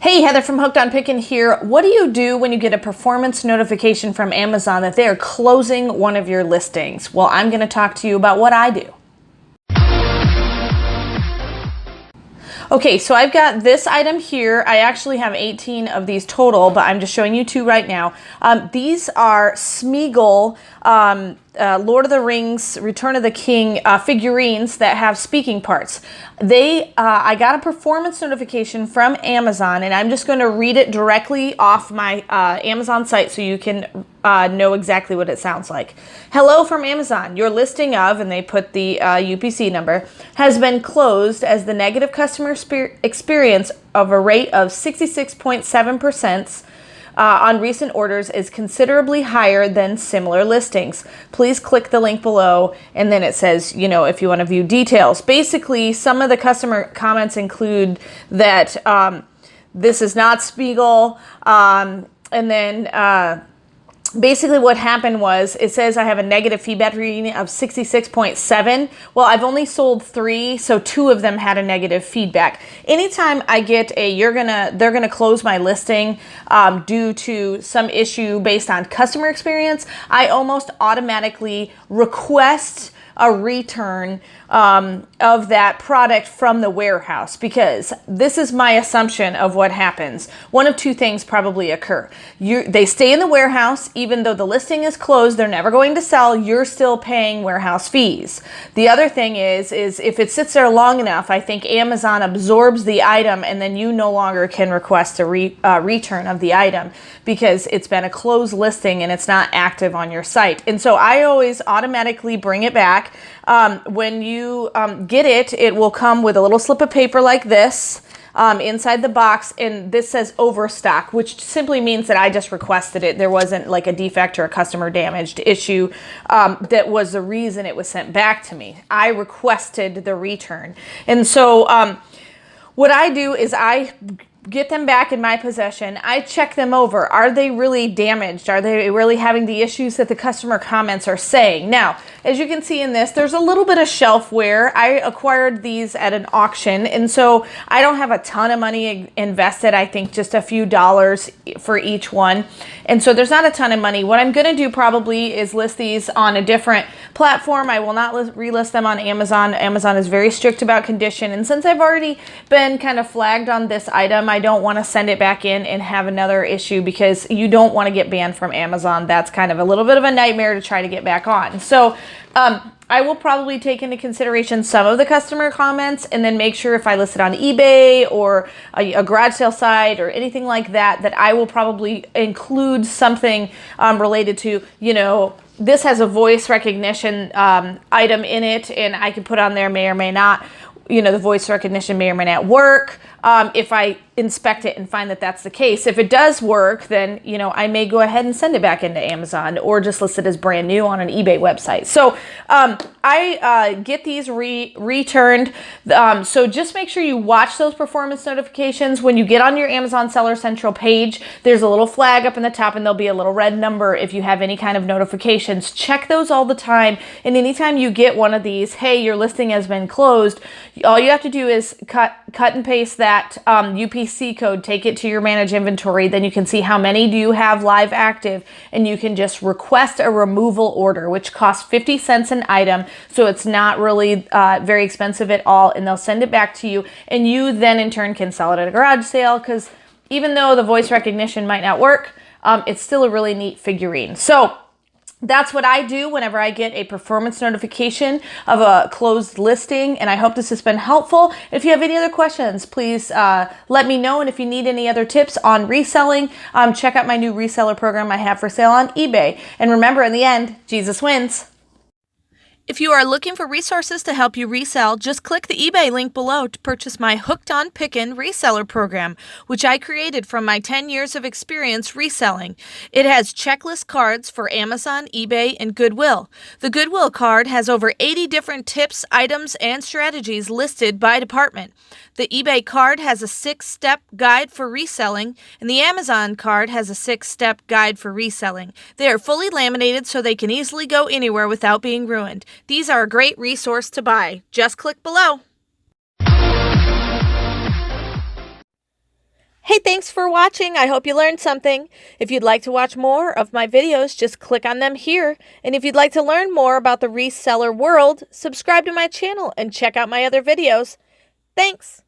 Hey, Heather from Hooked on Pickin here. What do you do when you get a performance notification from Amazon that they are closing one of your listings? Well, I'm going to talk to you about what I do. Okay, so I've got this item here. I actually have 18 of these total, but I'm just showing you two right now. These are Smeagol Lord of the Rings, Return of the King figurines that have speaking parts. I got a performance notification from Amazon, and I'm just going to read it directly off my Amazon site so you can know exactly what it sounds like. Hello from Amazon. Your listing of, and they put the UPC number, has been closed as the negative customer experience of a rate of 66.7% on recent orders is considerably higher than similar listings. Please click the link below, and then it says, if you want to view details. Basically, some of the customer comments include that this is not Smeagol, and then basically what happened was, it says I have a negative feedback reading of 66.7. Well, I've only sold 3, so 2 of them had a negative feedback. Anytime I get they're gonna close my listing due to some issue based on customer experience, I almost automatically request a return of that product from the warehouse, because this is my assumption of what happens. One of two things probably occur. They stay in the warehouse, even though the listing is closed, they're never going to sell, you're still paying warehouse fees. The other thing is if it sits there long enough, I think Amazon absorbs the item, and then you no longer can request a return of the item because it's been a closed listing and it's not active on your site. And so I always automatically bring it back. When you get it, it will come with a little slip of paper like this inside the box, and this says overstock, which simply means that I just requested it. There wasn't like a defect or a customer damaged issue that was the reason it was sent back to me. I requested the return. And so what I do is I get them back in my possession. I check them over. Are they really damaged? Are they really having the issues that the customer comments are saying? Now, as you can see in this, there's a little bit of shelf wear. I acquired these at an auction, and so I don't have a ton of money invested. I think just a few dollars for each one. And so there's not a ton of money. What I'm going to do probably is list these on a different platform. I will not relist them on Amazon. Amazon is very strict about condition. And since I've already been kind of flagged on this item, I don't want to send it back in and have another issue, because you don't want to get banned from Amazon. That's kind of a little bit of a nightmare to try to get back on. So I will probably take into consideration some of the customer comments, and then make sure if I list it on eBay or a garage sale site or anything like that, that I will probably include something related to, this has a voice recognition item in it, and I can put on there may or may not, the voice recognition may or may not work. If I inspect it and find that that's the case. If it does work, then, I may go ahead and send it back into Amazon, or just list it as brand new on an eBay website. So I get these returned. So just make sure you watch those performance notifications. When you get on your Amazon Seller Central page, there's a little flag up in the top, and there'll be a little red number if you have any kind of notifications. Check those all the time. And anytime you get one of these, hey, your listing has been closed, all you have to do is cut and paste that UPC code, take it to your manage inventory, then you can see how many do you have live active, and you can just request a removal order, which costs 50 cents an item, so it's not really very expensive at all, and they'll send it back to you, and you then in turn can sell it at a garage sale, because even though the voice recognition might not work, it's still a really neat figurine. So that's what I do whenever I get a performance notification of a closed listing, and I hope this has been helpful. If you have any other questions, please let me know, and if you need any other tips on reselling, check out my new reseller program I have for sale on eBay. And remember, in the end, Jesus wins. If you are looking for resources to help you resell, just click the eBay link below to purchase my Hooked on Pickin Reseller program, which I created from my 10 years of experience reselling. It has checklist cards for Amazon, eBay, and Goodwill. The Goodwill card has over 80 different tips, items, and strategies listed by department. The eBay card has a 6-step guide for reselling, and the Amazon card has a 6-step guide for reselling. They are fully laminated so they can easily go anywhere without being ruined. These are a great resource to buy. Just click below. Hey, thanks for watching. I hope you learned something. If you'd like to watch more of my videos, just click on them here. And if you'd like to learn more about the reseller world, subscribe to my channel and check out my other videos. Thanks.